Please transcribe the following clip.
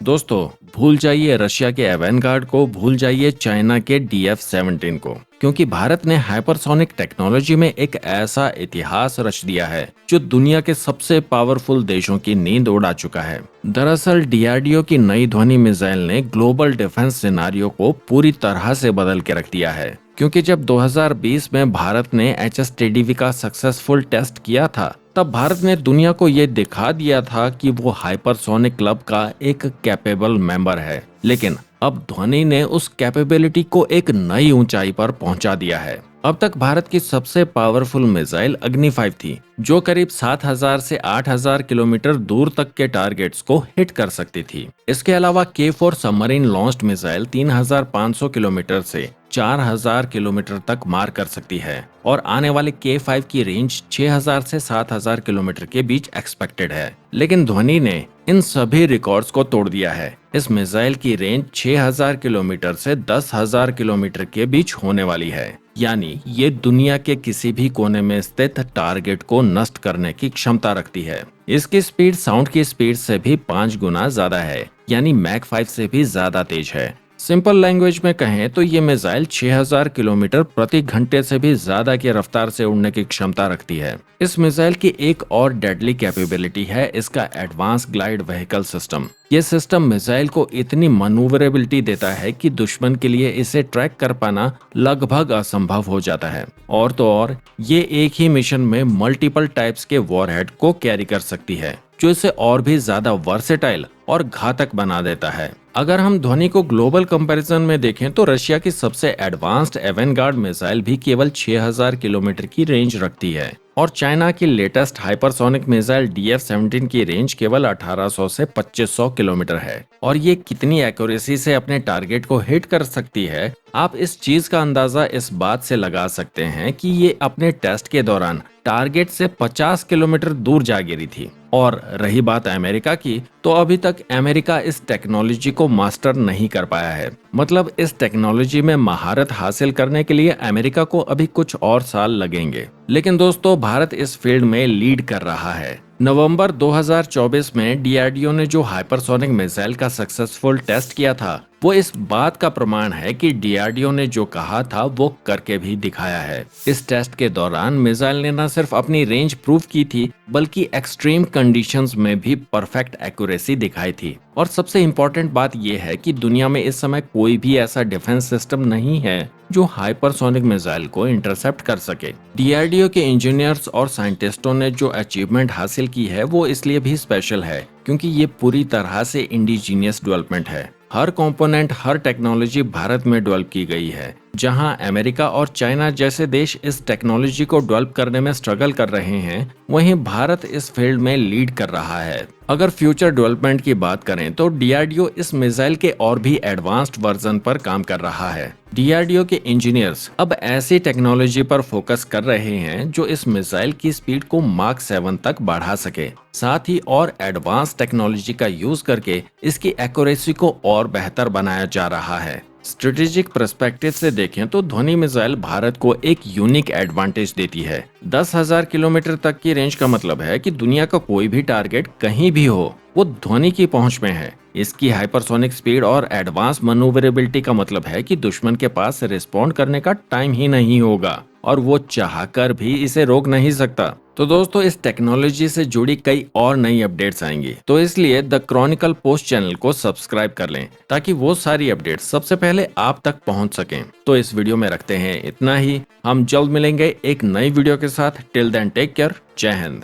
दोस्तों, भूल जाइए रशिया के एवेनगार्ड को, भूल जाइए चाइना के DF-17 को, क्योंकि भारत ने हाइपरसोनिक टेक्नोलॉजी में एक ऐसा इतिहास रच दिया है जो दुनिया के सबसे पावरफुल देशों की नींद उड़ा चुका है। दरअसल DRDO की नई ध्वनि मिसाइल ने ग्लोबल डिफेंस सिनारियो को पूरी तरह से बदल के रख दिया है, क्योंकि जब 2020 में भारत ने HSTDV का सक्सेसफुल टेस्ट किया था, तब भारत ने दुनिया को ये दिखा दिया था कि वो हाइपरसोनिक क्लब का एक कैपेबल मेंबर है। लेकिन अब ध्वनि ने उस कैपेबिलिटी को एक नई ऊंचाई पर पहुंचा दिया है। अब तक भारत की सबसे पावरफुल मिसाइल अग्नि 5 थी, जो करीब 7000 से 8000 किलोमीटर दूर तक के टारगेट्स को हिट कर सकती थी। इसके अलावा K4 submarine launched missile 3500 kilometre से 4000 किलोमीटर तक मार कर सकती है और आने वाले K5 की रेंज 6000 से 7000 किलोमीटर के बीच एक्सपेक्टेड है। लेकिन ध्वनि ने इन सभी रिकॉर्ड्स को तोड़ दिया है। इस मिसाइल की रेंज 6000 किलोमीटर से 10000 किलोमीटर के बीच होने वाली है, यानी ये दुनिया के किसी भी कोने में स्थित टारगेट को नष्ट करने की क्षमता रखती है। इसकी स्पीड साउंड की स्पीड से भी 5 गुना ज्यादा है, यानी मैक 5 से भी ज्यादा तेज है। सिंपल लैंग्वेज में कहें तो ये मिसाइल 6000 किलोमीटर प्रति घंटे से भी ज्यादा की रफ्तार से उड़ने की क्षमता रखती है। इस मिसाइल की एक और डेडली कैपेबिलिटी है इसका एडवांस ग्लाइड व्हीकल सिस्टम। ये सिस्टम मिसाइल को इतनी मनूवरेबिलिटी देता है कि दुश्मन के लिए इसे ट्रैक कर पाना लगभग असंभव हो जाता है। और तो और ये एक ही मिशन में मल्टीपल टाइप्स के वॉरहेड को कैरी कर सकती है, जो इसे और भी ज्यादा वर्सेटाइल और घातक बना देता है। अगर हम ध्वनि को ग्लोबल कंपैरिजन में देखें तो रशिया की सबसे एडवांस्ड एवेनगार्ड मिसाइल भी केवल 6000 किलोमीटर की रेंज रखती है और चाइना की लेटेस्ट हाइपरसोनिक मिसाइल DF-17 की रेंज केवल 1800 से 2500 किलोमीटर है। और ये कितनी एक्यूरेसी से अपने टारगेट को हिट कर सकती है, आप इस चीज का अंदाजा इस बात से लगा सकते हैं कि ये अपने टेस्ट के दौरान टारगेट से 50 किलोमीटर दूर जा गिरी थी। और रही बात अमेरिका की, तो अभी तक अमेरिका इस टेक्नोलॉजी को मास्टर नहीं कर पाया है। मतलब इस टेक्नोलॉजी में महारत हासिल करने के लिए अमेरिका को अभी कुछ और साल लगेंगे। लेकिन दोस्तों, भारत इस फील्ड में लीड कर रहा है। नवंबर 2024 में DRDO ने जो हाइपरसोनिक मिसाइल का सक्सेसफुल टेस्ट किया था, वो इस बात का प्रमाण है कि DRDO ने जो कहा था वो करके भी दिखाया है। इस टेस्ट के दौरान मिसाइल ने न सिर्फ अपनी रेंज प्रूव की थी, बल्कि एक्सट्रीम कंडीशंस में भी परफेक्ट एक्यूरेसी दिखाई थी। और सबसे इम्पोर्टेंट बात यह है कि दुनिया में इस समय कोई भी ऐसा डिफेंस सिस्टम नहीं है जो हाइपरसोनिक मिसाइल को इंटरसेप्ट कर सके। DRDO के इंजीनियर्स और साइंटिस्टों ने जो अचीवमेंट हासिल की है वो इसलिए भी स्पेशल है क्योंकि ये पूरी तरह से इंडिजीनियस डेवलपमेंट है। हर कंपोनेंट, हर टेक्नोलॉजी भारत में डेवलप की गई है। जहां अमेरिका और चाइना जैसे देश इस टेक्नोलॉजी को डेवलप करने में स्ट्रगल कर रहे हैं, वहीं भारत इस फील्ड में लीड कर रहा है। अगर फ्यूचर डेवलपमेंट की बात करें तो DRDO इस मिसाइल के और भी एडवांस्ड वर्जन पर काम कर रहा है। DRDO के इंजीनियर्स अब ऐसी टेक्नोलॉजी पर फोकस कर रहे हैं जो इस मिसाइल की स्पीड को मार्क 7 तक बढ़ा सके। साथ ही और एडवांस टेक्नोलॉजी का यूज करके इसकी एक्यूरेसी को और बेहतर बनाया जा रहा है। स्ट्रेटेजिक पर्सपेक्टिव से देखें तो ध्वनि मिसाइल भारत को एक यूनिक एडवांटेज देती है। 10,000 किलोमीटर तक की रेंज का मतलब है कि दुनिया का कोई भी टारगेट कहीं भी हो, वो ध्वनि की पहुंच में है। इसकी हाइपरसोनिक स्पीड और एडवांस मनूवरेबिलिटी का मतलब है कि दुश्मन के पास रिस्पॉन्ड करने का टाइम ही नहीं होगा और वो चाहकर भी इसे रोक नहीं सकता। तो दोस्तों, इस टेक्नोलॉजी से जुड़ी कई और नई अपडेट्स आएंगी, तो इसलिए द क्रॉनिकल पोस्ट चैनल को सब्सक्राइब कर लें ताकि वो सारी अपडेट्स सबसे पहले आप तक पहुंच सकें। तो इस वीडियो में रखते हैं इतना ही। हम जल्द मिलेंगे एक नई वीडियो के साथ। Till then take care. जय हिंद।